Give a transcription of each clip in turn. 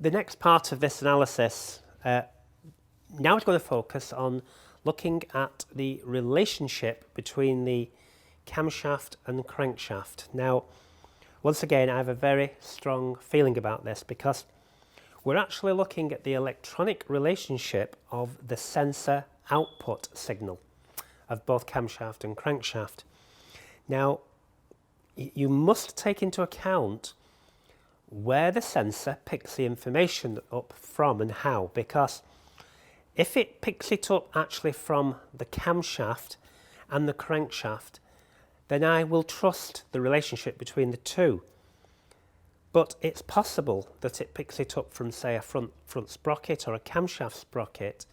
The next part of this analysis now is going to focus on looking at the relationship between the camshaft and crankshaft. Now, once again, I have a very strong feeling about this because we're actually looking at the electronic relationship of the sensor output signal of both camshaft and crankshaft. Now, you must take into account where the sensor picks the information up from and how, because if it picks it up actually from the camshaft and the crankshaft, then I will trust the relationship between the two. But it's possible that it picks it up from, say, a front sprocket or a camshaft sprocket,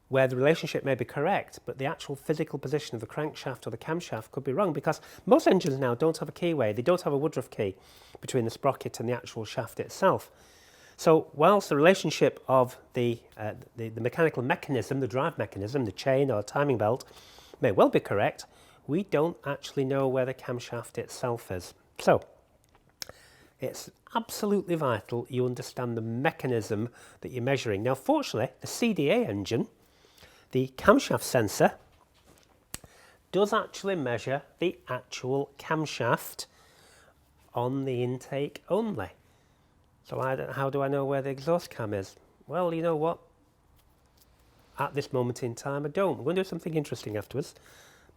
where the relationship may be correct, but the actual physical position of the crankshaft or the camshaft could be wrong, because most engines now don't have a keyway. They don't have a Woodruff key between the sprocket and the actual shaft itself. So whilst the relationship of the mechanical mechanism, the drive mechanism, the chain or timing belt, may well be correct, we don't actually know where the camshaft itself is. So it's absolutely vital you understand the mechanism that you're measuring. Now, fortunately, the CDA engine, the camshaft sensor, does actually measure the actual camshaft on the intake only. So how do I know where the exhaust cam is? Well, you know what? At this moment in time, I don't. We're going to do something interesting afterwards,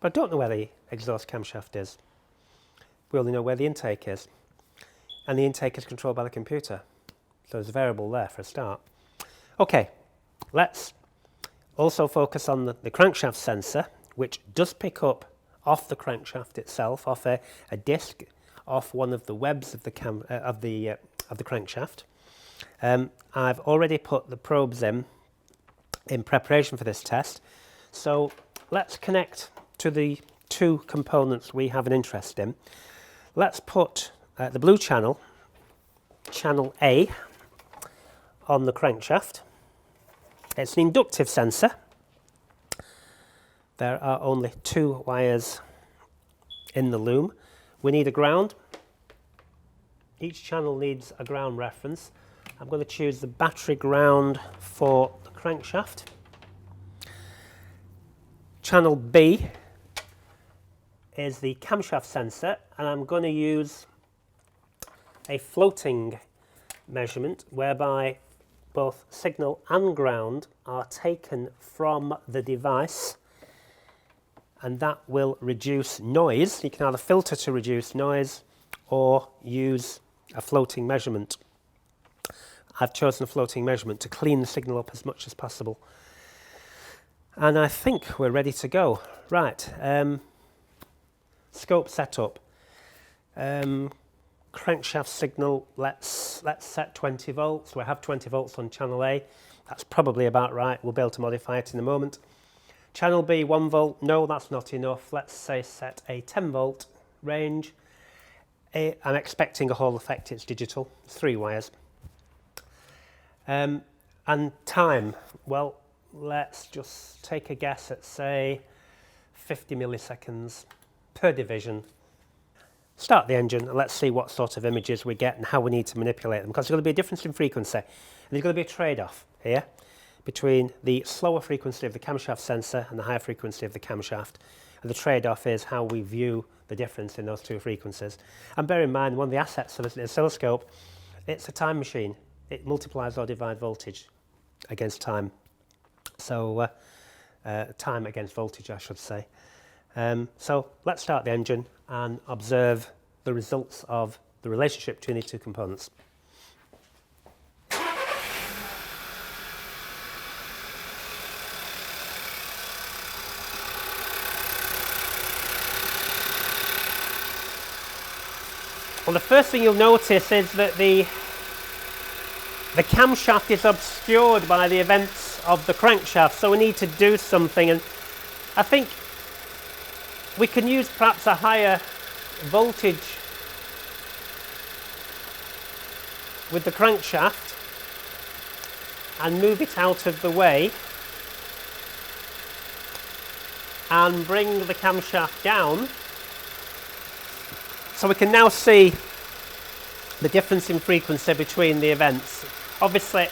but I don't know where the exhaust camshaft is. We only know where the intake is. And the intake is controlled by the computer. So there's a variable there for a start. Okay, let's also focus on the crankshaft sensor, which does pick up off the crankshaft itself, off a disc, off one of the webs of the crankshaft. I've already put the probes in preparation for this test. So let's connect to the two components we have an interest in. Let's put the blue channel, channel A, on the crankshaft. It's an inductive sensor. There are only 2 wires in the loom. We need a ground. Each channel needs a ground reference. I'm going to choose the battery ground for the crankshaft. Channel B is the camshaft sensor, and I'm going to use a floating measurement whereby both signal and ground are taken from the device, and that will reduce noise. You can either filter to reduce noise or use a floating measurement. I've chosen a floating measurement to clean the signal up as much as possible. And I think we're ready to go. Right, scope setup. Crankshaft signal, let's set 20 volts. We have 20 volts on channel A. That's probably about right. We'll be able to modify it in a moment. Channel B, 1 volt. No, that's not enough. Let's say set a 10 volt range. I'm expecting a Hall effect. It's digital. It's 3 wires. And time. Well, let's just take a guess at, say, 50 milliseconds per division. Start the engine and let's see what sort of images we get and how we need to manipulate them, because there's going to be a difference in frequency and there's going to be a trade-off here between the slower frequency of the camshaft sensor and the higher frequency of the camshaft, and the trade-off is how we view the difference in those two frequencies. And bear in mind, one of the assets of an oscilloscope, it's a time machine. It multiplies or divides voltage against time. So time against voltage, I should say. So let's start the engine and observe the results of the relationship between these two components. Well, the first thing you'll notice is that the camshaft is obscured by the events of the crankshaft, so we need to do something, and I think we can use perhaps a higher voltage with the crankshaft and move it out of the way and bring the camshaft down. So we can now see the difference in frequency between the events. Obviously,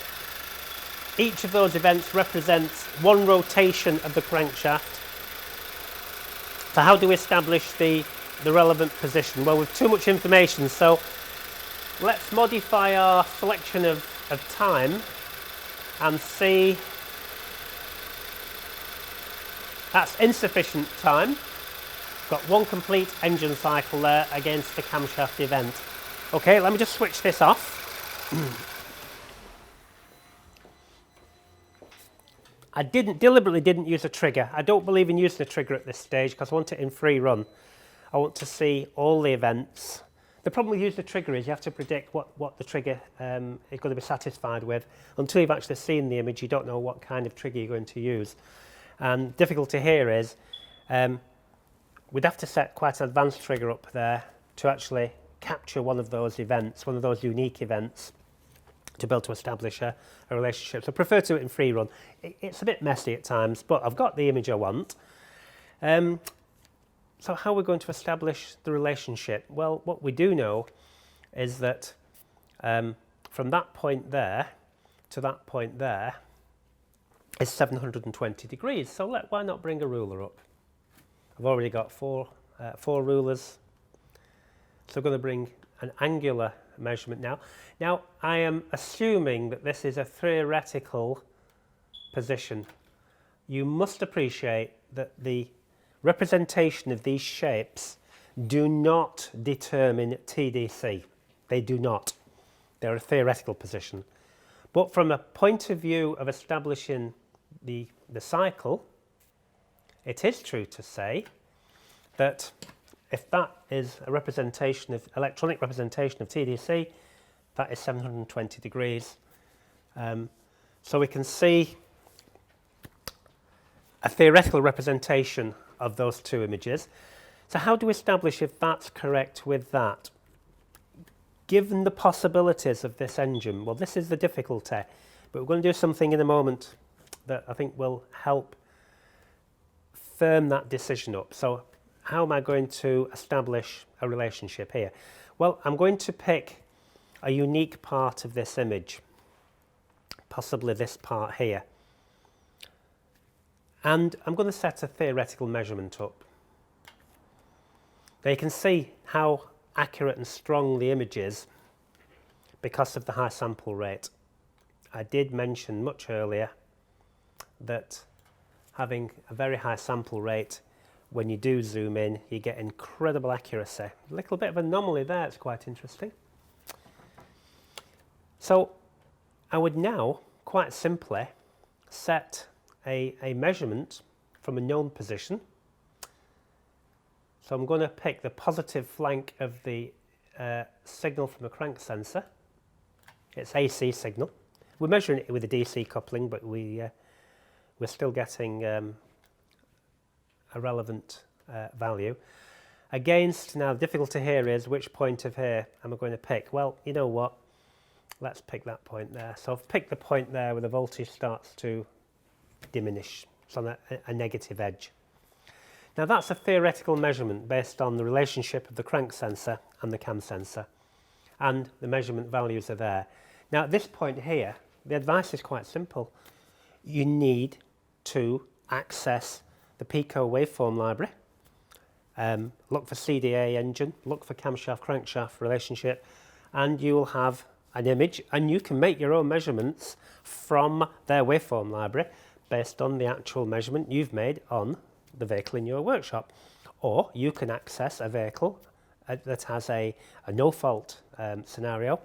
each of those events represents one rotation of the crankshaft. So how do we establish the relevant position? Well, with too much information, so let's modify our selection of time and see. That's insufficient time. Got one complete engine cycle there against the camshaft event. Okay, let me just switch this off. I deliberately didn't use a trigger. I don't believe in using a trigger at this stage because I want it in free run. I want to see all the events. The problem with using a trigger is you have to predict what the trigger is going to be satisfied with. Until you've actually seen the image, you don't know what kind of trigger you're going to use. And difficulty here is we'd have to set quite an advanced trigger up there to actually capture one of those events, one of those unique events, to be able to establish a relationship. So I prefer to do it in free run. It's a bit messy at times, but I've got the image I want. So how are we going to establish the relationship? Well, what we do know is that from that point there to that point there is 720 degrees. So why not bring a ruler up? I've already got four rulers. So I'm going to bring an angular measurement now. Now, I am assuming that this is a theoretical position. You must appreciate that the representation of these shapes do not determine TDC. They do not. They're a theoretical position. But from a point of view of establishing the cycle, it is true to say that if that is a representation of electronic representation of TDC, that is 720 degrees. So we can see a theoretical representation of those two images. So how do we establish if that's correct with that? Given the possibilities of this engine, well, this is the difficulty, but we're going to do something in a moment that I think will help firm that decision up. So how am I going to establish a relationship here? Well, I'm going to pick a unique part of this image, possibly this part here. And I'm going to set a theoretical measurement up. Now you can see how accurate and strong the image is because of the high sample rate. I did mention much earlier that having a very high sample rate, when you do zoom in, you get incredible accuracy. A little bit of anomaly there, it's quite interesting. So I would now, quite simply, set a measurement from a known position. So I'm going to pick the positive flank of the signal from a crank sensor. It's AC signal. We're measuring it with a DC coupling, but we're still getting a relevant value. Against, now the difficulty here is which point of here am I going to pick? Well, you know what? Let's pick that point there. So I've picked the point there where the voltage starts to diminish. It's on a negative edge. Now that's a theoretical measurement based on the relationship of the crank sensor and the cam sensor, and the measurement values are there. Now at this point here, the advice is quite simple. You need to access the Pico waveform library, look for CDA engine, look for camshaft crankshaft relationship, and you will have an image, and you can make your own measurements from their waveform library based on the actual measurement you've made on the vehicle in your workshop. Or you can access a vehicle that has a no-fault scenario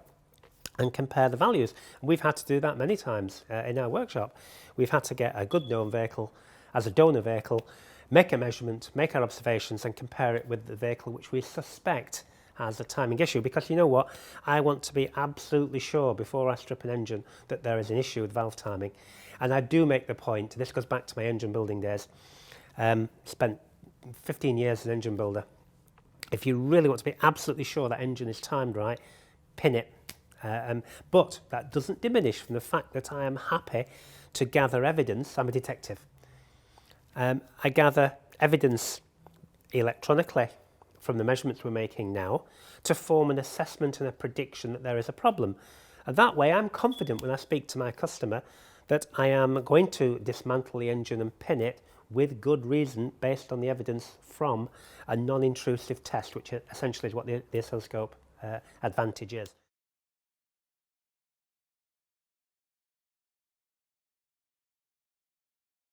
and compare the values. And we've had to do that many times in our workshop. We've had to get a good known vehicle as a donor vehicle, make a measurement, make our observations, and compare it with the vehicle which we suspect has a timing issue. Because you know what? I want to be absolutely sure before I strip an engine that there is an issue with valve timing. And I do make the point, this goes back to my engine building days, spent 15 years as an engine builder. If you really want to be absolutely sure that engine is timed right, pin it. But that doesn't diminish from the fact that I am happy to gather evidence. I'm a detective. I gather evidence electronically from the measurements we're making now to form an assessment and a prediction that there is a problem. And that way I'm confident when I speak to my customer that I am going to dismantle the engine and pin it with good reason based on the evidence from a non-intrusive test, which essentially is what the oscilloscope advantage is.